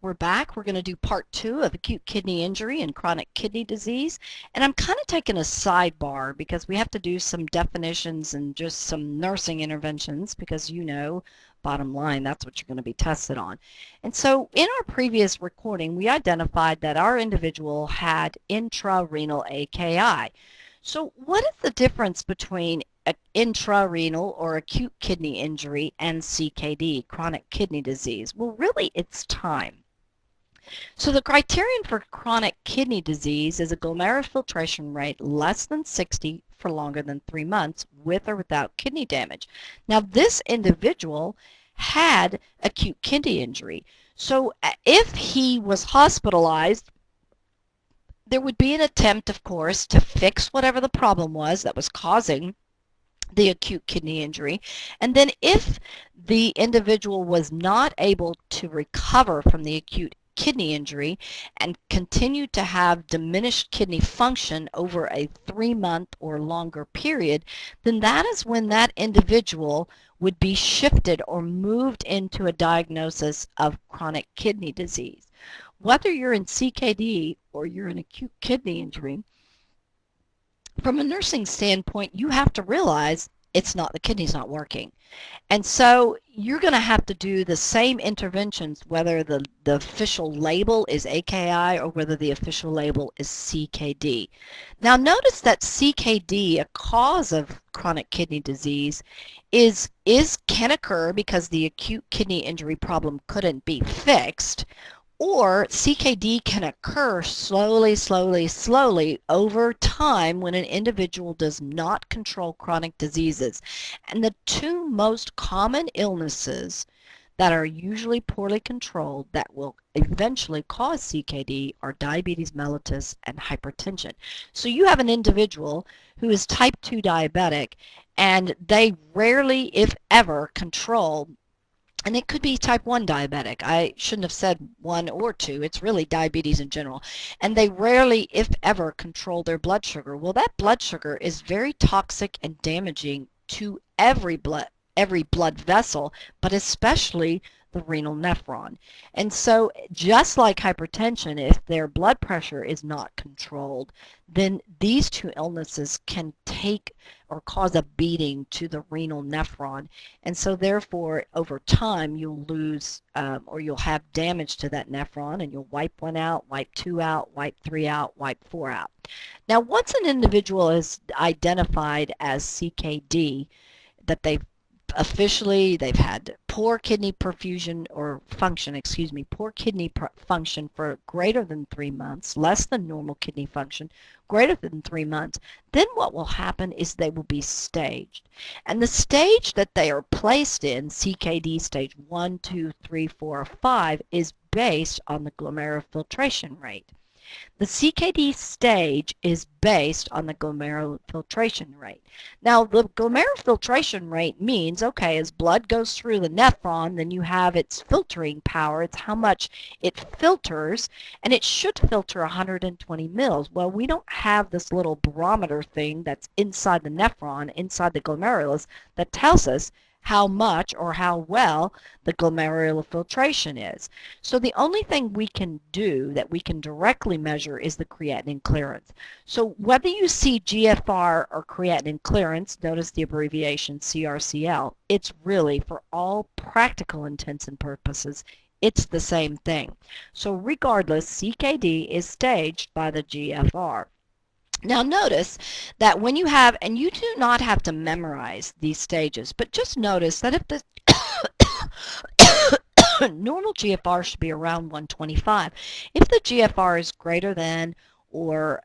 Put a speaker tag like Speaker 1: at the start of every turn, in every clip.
Speaker 1: We're back. We're going to do part 2 of acute kidney injury and chronic kidney disease. And I'm kind of taking a sidebar because we have to do some definitions and just some nursing interventions because bottom line, that's what you're going to be tested on. And so in our previous recording, we identified that our individual had intrarenal AKI. So what is the difference between intrarenal or acute kidney injury and CKD, chronic kidney disease? Well, really, it's time. So the criterion for chronic kidney disease is a glomerular filtration rate less than 60 for longer than 3 months with or without kidney damage. Now, this individual had acute kidney injury. So if he was hospitalized, there would be an attempt, of course, to fix whatever the problem was that was causing the acute kidney injury. And then if the individual was not able to recover from the acute kidney injury and continued to have diminished kidney function over a 3-month or longer period, then that is when that individual would be shifted or moved into a diagnosis of chronic kidney disease. Whether you're in CKD or you're in acute kidney injury, from a nursing standpoint, you have to realize the kidney's not working. And so you're going to have to do the same interventions, whether the official label is AKI or whether the official label is CKD. Now notice that CKD, a cause of chronic kidney disease, can occur because the acute kidney injury problem couldn't be fixed, or CKD can occur slowly over time when an individual does not control chronic diseases. And the two most common illnesses that are usually poorly controlled that will eventually cause CKD are diabetes mellitus and hypertension. So you have an individual who is type 2 diabetic, and they rarely, if ever, control, and it could be type 1 diabetic. I shouldn't have said 1 or 2. It's really diabetes in general. And they rarely, if ever, control their blood sugar. Well, that blood sugar is very toxic and damaging to every blood vessel, but especially the renal nephron. And so just like hypertension, if their blood pressure is not controlled, then these two illnesses can take or cause a beating to the renal nephron. And so therefore, over time, you'll lose or you'll have damage to that nephron, and you'll wipe 1 out, wipe 2 out, wipe 3 out, wipe 4 out. Now, once an individual is identified as CKD, that they've had poor kidney perfusion or function, poor kidney function for greater than 3 months, less than normal kidney function, greater than 3 months, then what will happen is they will be staged. And the stage that they are placed in, CKD stage 1, 2, 3, 4, or 5, is based on the glomerular filtration rate. The CKD stage is based on the glomerular filtration rate. Now, the glomerular filtration rate means, okay, as blood goes through the nephron, then you have its filtering power. It's how much it filters, and it should filter 120 mils. Well, we don't have this little barometer thing that's inside the nephron, inside the glomerulus, that tells us how much or how well the glomerular filtration is. So the only thing we can do that we can directly measure is the creatinine clearance. So whether you see GFR or creatinine clearance, notice the abbreviation CRCL, it's really, for all practical intents and purposes, it's the same thing. So regardless, CKD is staged by the GFR. Now notice that when you have, and you do not have to memorize these stages, but just notice that if the normal GFR should be around 125. If the GFR is greater than or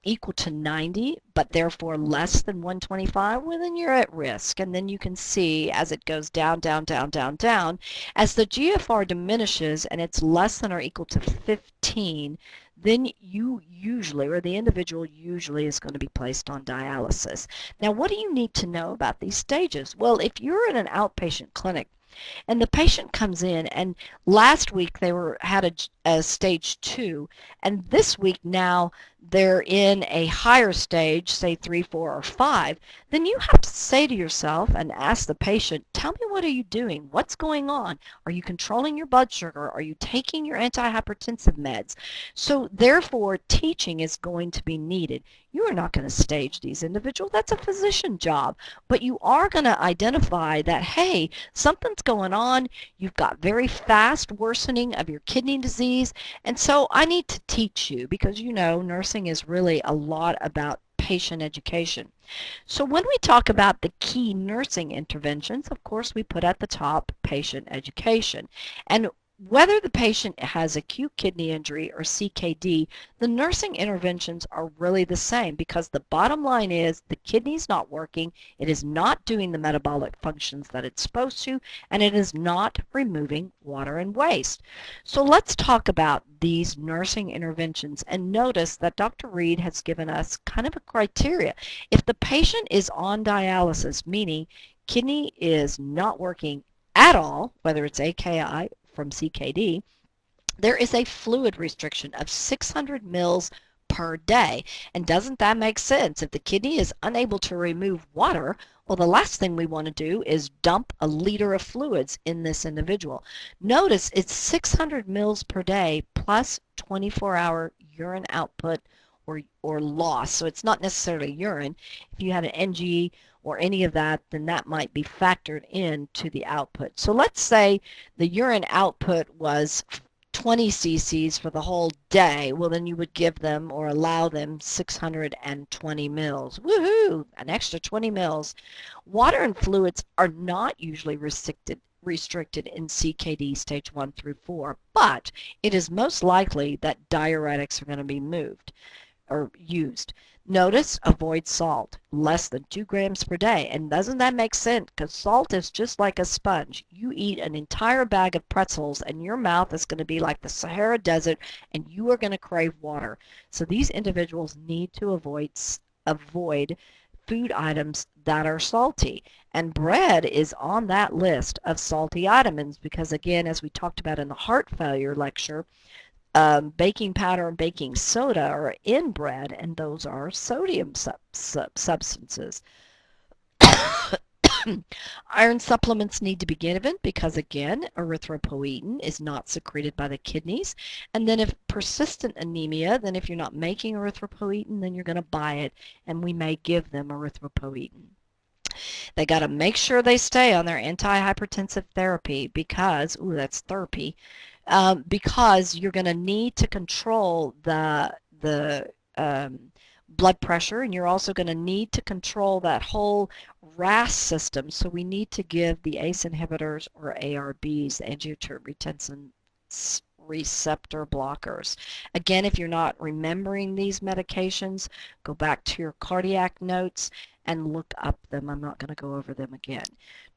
Speaker 1: equal to 90, but therefore less than 125, well, then you're at risk. And then you can see as it goes down, down, down, down, down, as the GFR diminishes and it's less than or equal to 15, then you usually, or the individual usually, is going to be placed on dialysis. Now, what do you need to know about these stages? Well, if you're in an outpatient clinic and the patient comes in, and last week they had a stage 2, and this week now they're in a higher stage, say 3, 4, or 5, then you have to say to yourself and ask the patient, tell me, what are you doing? What's going on? Are you controlling your blood sugar? Are you taking your antihypertensive meds? So therefore, teaching is going to be needed. You are not going to stage these individuals. That's a physician job. But you are going to identify that, hey, something's going on. You've got very fast worsening of your kidney disease. And so I need to teach you because, you know, nursing is really a lot about patient education. So when we talk about the key nursing interventions, of course, we put at the top patient education. And whether the patient has acute kidney injury or CKD, the nursing interventions are really the same because the bottom line is the kidney's not working, it is not doing the metabolic functions that it's supposed to, and it is not removing water and waste. So let's talk about these nursing interventions and notice that Dr. Reed has given us kind of a criteria. If the patient is on dialysis, meaning kidney is not working at all, whether it's AKI from CKD, there is a fluid restriction of 600 mils per day. And doesn't that make sense? If the kidney is unable to remove water, well, the last thing we want to do is dump a liter of fluids in this individual. Notice it's 600 mils per day plus 24-hour urine output or loss. So it's not necessarily urine. If you had an NG or any of that, then that might be factored into the output. So let's say the urine output was 20 cc's for the whole day. Well, then you would give them or allow them 620 mils. Woohoo! An extra 20 mils. Water and fluids are not usually restricted in CKD stage 1 through 4, but it is most likely that diuretics are going to be moved or used. Notice, avoid salt, less than 2 grams per day. And doesn't that make sense? Because salt is just like a sponge. You eat an entire bag of pretzels and your mouth is going to be like the Sahara Desert and you are going to crave water. So these individuals need to avoid food items that are salty. And bread is on that list of salty items because, again, as we talked about in the heart failure lecture, baking powder and baking soda are in bread, and those are sodium substances. Iron supplements need to be given because, again, erythropoietin is not secreted by the kidneys. And then if persistent anemia, then if you're not making erythropoietin, then you're going to buy it, and we may give them erythropoietin. They got to make sure they stay on their antihypertensive therapy because, ooh, that's therapy, because you're going to need to control the blood pressure, and you're also going to need to control that whole RAS system. So we need to give the ACE inhibitors or ARBs, angiotensin receptor blockers. Again, if you're not remembering these medications, go back to your cardiac notes and look up them. I'm not going to go over them again.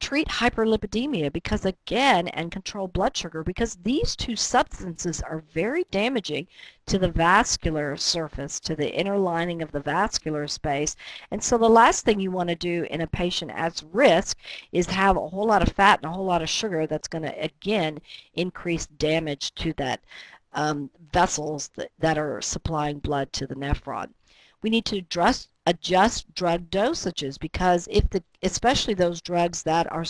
Speaker 1: Treat hyperlipidemia because, again, and control blood sugar because these two substances are very damaging to the vascular surface, to the inner lining of the vascular space. And so the last thing you want to do in a patient at risk is have a whole lot of fat and a whole lot of sugar that's going to, again, increase damage to that vessels that are supplying blood to the nephron. We need to adjust drug dosages because especially those drugs that are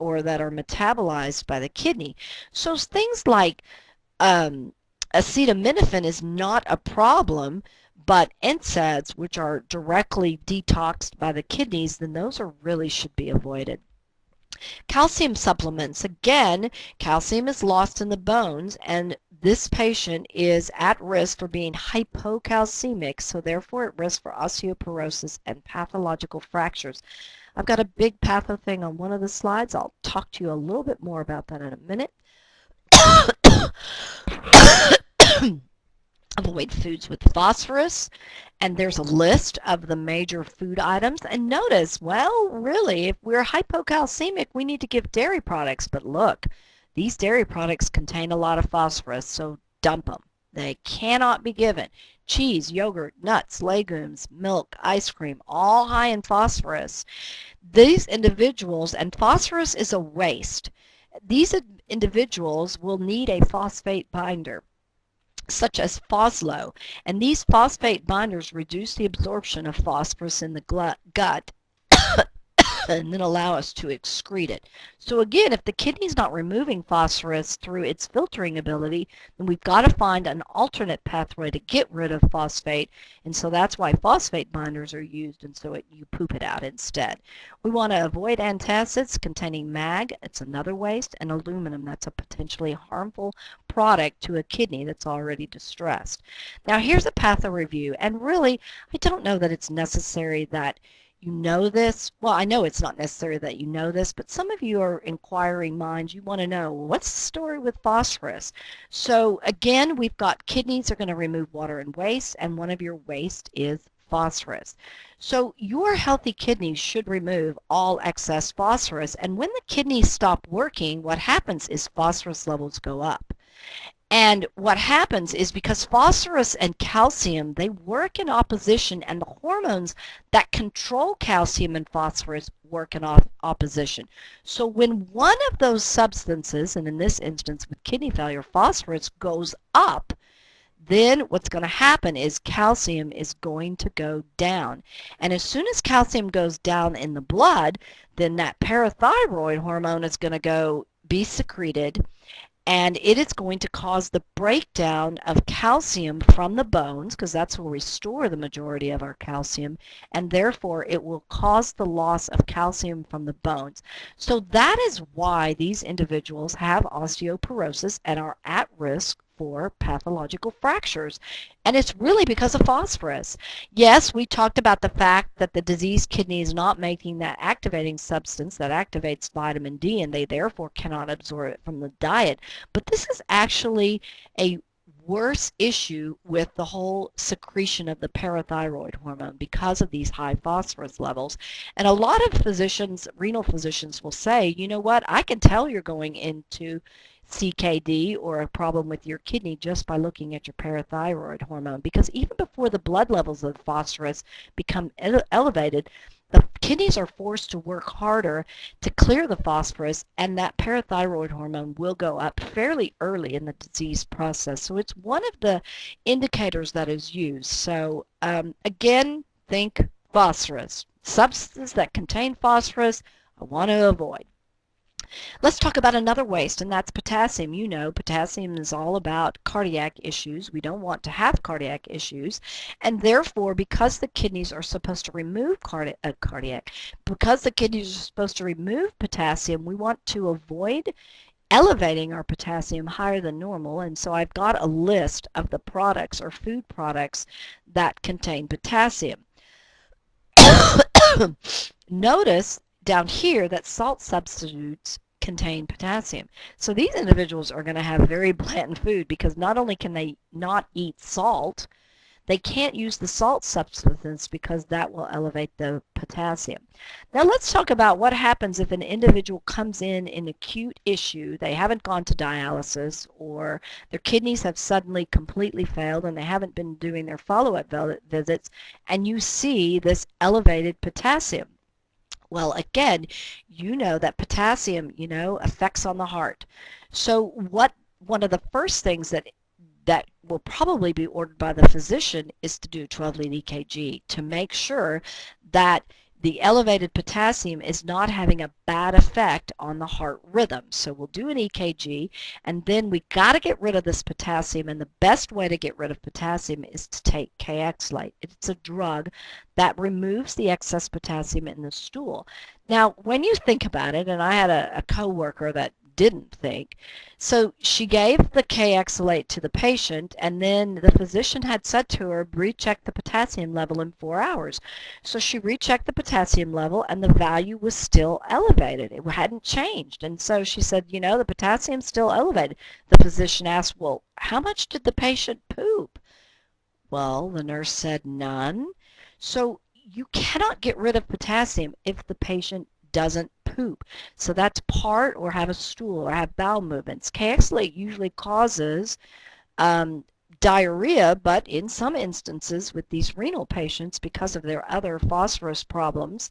Speaker 1: metabolized by the kidney. So things like acetaminophen is not a problem, but NSAIDs, which are directly detoxed by the kidneys, then those really should be avoided. Calcium supplements. Again, calcium is lost in the bones, and this patient is at risk for being hypocalcemic, so therefore at risk for osteoporosis and pathological fractures. I've got a big patho thing on one of the slides. I'll talk to you a little bit more about that in a minute. Avoid foods with phosphorus, and there's a list of the major food items. And notice, well, really, if we're hypocalcemic, we need to give dairy products. But look, these dairy products contain a lot of phosphorus, so dump them. They cannot be given. Cheese, yogurt, nuts, legumes, milk, ice cream, all high in phosphorus. These individuals, and phosphorus is a waste, these individuals will need a phosphate binder. such as Foslo, and these phosphate binders reduce the absorption of phosphorus in the gut and then allow us to excrete it. So again, if the kidney's not removing phosphorus through its filtering ability, then we've got to find an alternate pathway to get rid of phosphate, and so that's why phosphate binders are used, and so you poop it out instead. We want to avoid antacids containing mag, it's another waste, and aluminum, that's a potentially harmful product to a kidney that's already distressed. Now here's a patho review, and really, I don't know that it's necessary that you know this. Well, I know it's not necessary that you know this, but some of you are inquiring minds. You want to know, what's the story with phosphorus? So again, we've got kidneys are going to remove water and waste, and one of your waste is phosphorus. So your healthy kidneys should remove all excess phosphorus, and when the kidneys stop working, what happens is phosphorus levels go up. And what happens is because phosphorus and calcium, they work in opposition, and the hormones that control calcium and phosphorus work in opposition. So when one of those substances, and in this instance with kidney failure, phosphorus goes up, then what's going to happen is calcium is going to go down. And as soon as calcium goes down in the blood, then that parathyroid hormone is going to go be secreted, and it is going to cause the breakdown of calcium from the bones, because that's where we store the majority of our calcium, and therefore it will cause the loss of calcium from the bones. So that is why these individuals have osteoporosis and are at risk for pathological fractures. And it's really because of phosphorus. Yes, we talked about the fact that the diseased kidney is not making that activating substance that activates vitamin D, and they therefore cannot absorb it from the diet. But this is actually a worse issue with the whole secretion of the parathyroid hormone because of these high phosphorus levels. And a lot of physicians, renal physicians, will say, you know what, I can tell you're going into CKD or a problem with your kidney just by looking at your parathyroid hormone, because even before the blood levels of phosphorus become elevated, the kidneys are forced to work harder to clear the phosphorus, and that parathyroid hormone will go up fairly early in the disease process. So it's one of the indicators that is used. So again, think phosphorus. Substances that contain phosphorus, I want to avoid. Let's talk about another waste, and that's potassium. You know, potassium is all about cardiac issues. We don't want to have cardiac issues, and therefore, because the kidneys are supposed to remove because the kidneys are supposed to remove potassium, we want to avoid elevating our potassium higher than normal, and so I've got a list of the products or food products that contain potassium. Notice down here that salt substitutes contain potassium. So these individuals are going to have very bland food, because not only can they not eat salt, they can't use the salt substance because that will elevate the potassium. Now let's talk about what happens if an individual comes in acute issue. They haven't gone to dialysis, or their kidneys have suddenly completely failed and they haven't been doing their follow-up visits, and you see this elevated potassium. Well, again, you know that potassium, affects on the heart. So one of the first things that will probably be ordered by the physician is to do 12-lead EKG to make sure that the elevated potassium is not having a bad effect on the heart rhythm. So we'll do an EKG, and then we got to get rid of this potassium, and the best way to get rid of potassium is to take KX-late. It's a drug that removes the excess potassium in the stool. Now, when you think about it, and I had a coworker that didn't think. So she gave the KX-late to the patient, and then the physician had said to her, recheck the potassium level in 4 hours. So she rechecked the potassium level, and the value was still elevated. It hadn't changed. And so she said, the potassium's still elevated. The physician asked, well, how much did the patient poop? Well, the nurse said none. So you cannot get rid of potassium if the patient doesn't poop. So that's part, or have a stool, or have bowel movements. KX-late usually causes diarrhea, but in some instances with these renal patients, because of their other phosphorus problems,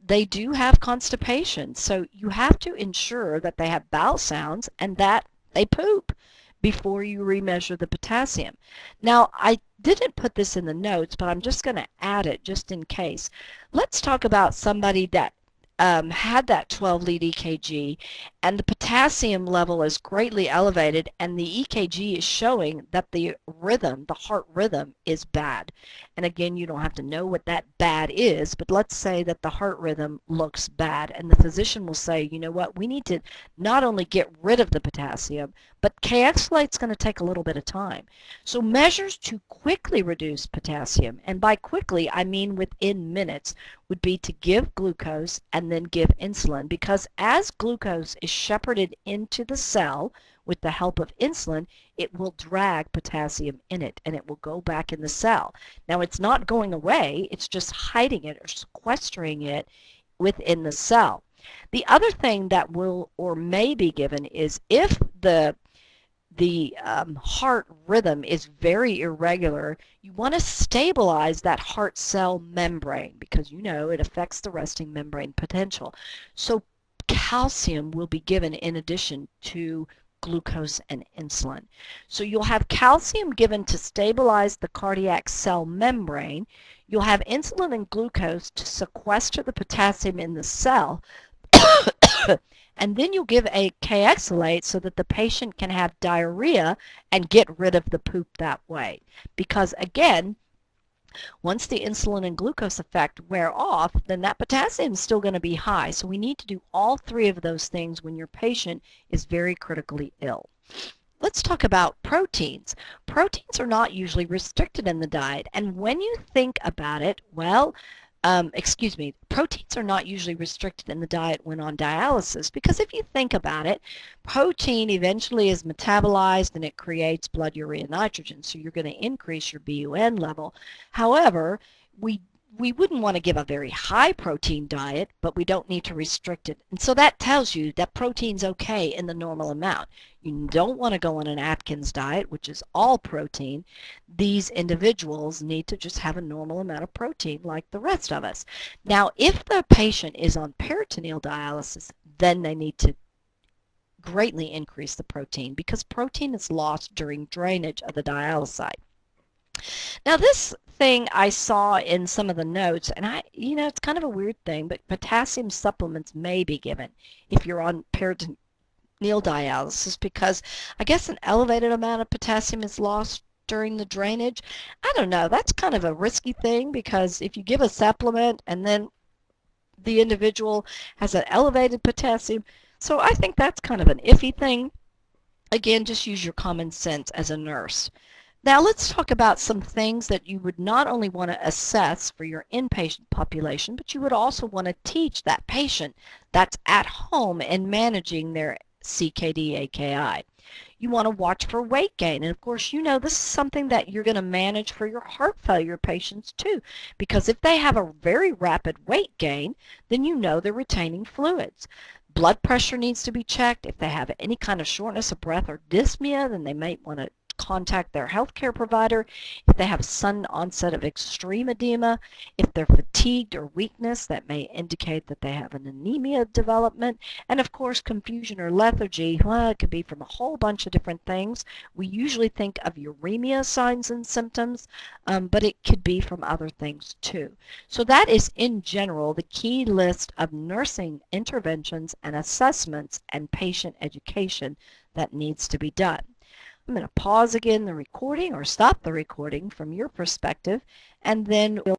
Speaker 1: they do have constipation. So you have to ensure that they have bowel sounds and that they poop, before you remeasure the potassium. Now, I didn't put this in the notes, but I'm just going to add it just in case. Let's talk about somebody that had that 12 lead EKG and the potassium level is greatly elevated and the EKG is showing that the rhythm, the heart rhythm, is bad. And again, you don't have to know what that bad is, but let's say that the heart rhythm looks bad and the physician will say, you know what, we need to not only get rid of the potassium, but K-exolate is going to take a little bit of time. So measures to quickly reduce potassium, and by quickly I mean within minutes, would be to give glucose and then give insulin, because as glucose is shepherded into the cell with the help of insulin, it will drag potassium in it and it will go back in the cell. Now it's not going away, it's just hiding it or sequestering it within the cell. The other thing that will or may be given is if the heart rhythm is very irregular, you want to stabilize that heart cell membrane because you know it affects the resting membrane potential. So calcium will be given in addition to glucose and insulin. So you'll have calcium given to stabilize the cardiac cell membrane. You'll have insulin and glucose to sequester the potassium in the cell. And then you'll give a K-exolate so that the patient can have diarrhea and get rid of the poop that way. Because again, once the insulin and glucose effect wear off, then that potassium is still going to be high. So we need to do all three of those things when your patient is very critically ill. Let's talk about proteins. Proteins are not usually restricted in the diet, and when you think about it, well, proteins are not usually restricted in the diet when on dialysis because if you think about it, protein eventually is metabolized and it creates blood urea nitrogen, so you're going to increase your BUN level. However, we wouldn't want to give a very high protein diet, but we don't need to restrict it. And so that tells you that protein's okay in the normal amount. You don't want to go on an Atkins diet, which is all protein. These individuals need to just have a normal amount of protein like the rest of us. Now, if the patient is on peritoneal dialysis, then they need to greatly increase the protein because protein is lost during drainage of the dialysate. Now this thing I saw in some of the notes, and it's kind of a weird thing, but potassium supplements may be given if you're on peritoneal dialysis because I guess an elevated amount of potassium is lost during the drainage. I don't know, that's kind of a risky thing because if you give a supplement and then the individual has an elevated potassium, so I think that's kind of an iffy thing. Again, just use your common sense as a nurse. Now let's talk about some things that you would not only want to assess for your inpatient population, but you would also want to teach that patient that's at home in managing their CKD AKI. You want to watch for weight gain, and of course you know this is something that you're going to manage for your heart failure patients too, because if they have a very rapid weight gain, then you know they're retaining fluids. Blood pressure needs to be checked. If they have any kind of shortness of breath or dyspnea, then they might want to contact their healthcare provider. If they have sudden onset of extreme edema, if they're fatigued or weakness, that may indicate that they have an anemia development, and of course confusion or lethargy, well, it could be from a whole bunch of different things. We usually think of uremia signs and symptoms, but it could be from other things too. So that is in general the key list of nursing interventions and assessments and patient education that needs to be done. I'm going to pause again the recording or stop the recording from your perspective, and then we'll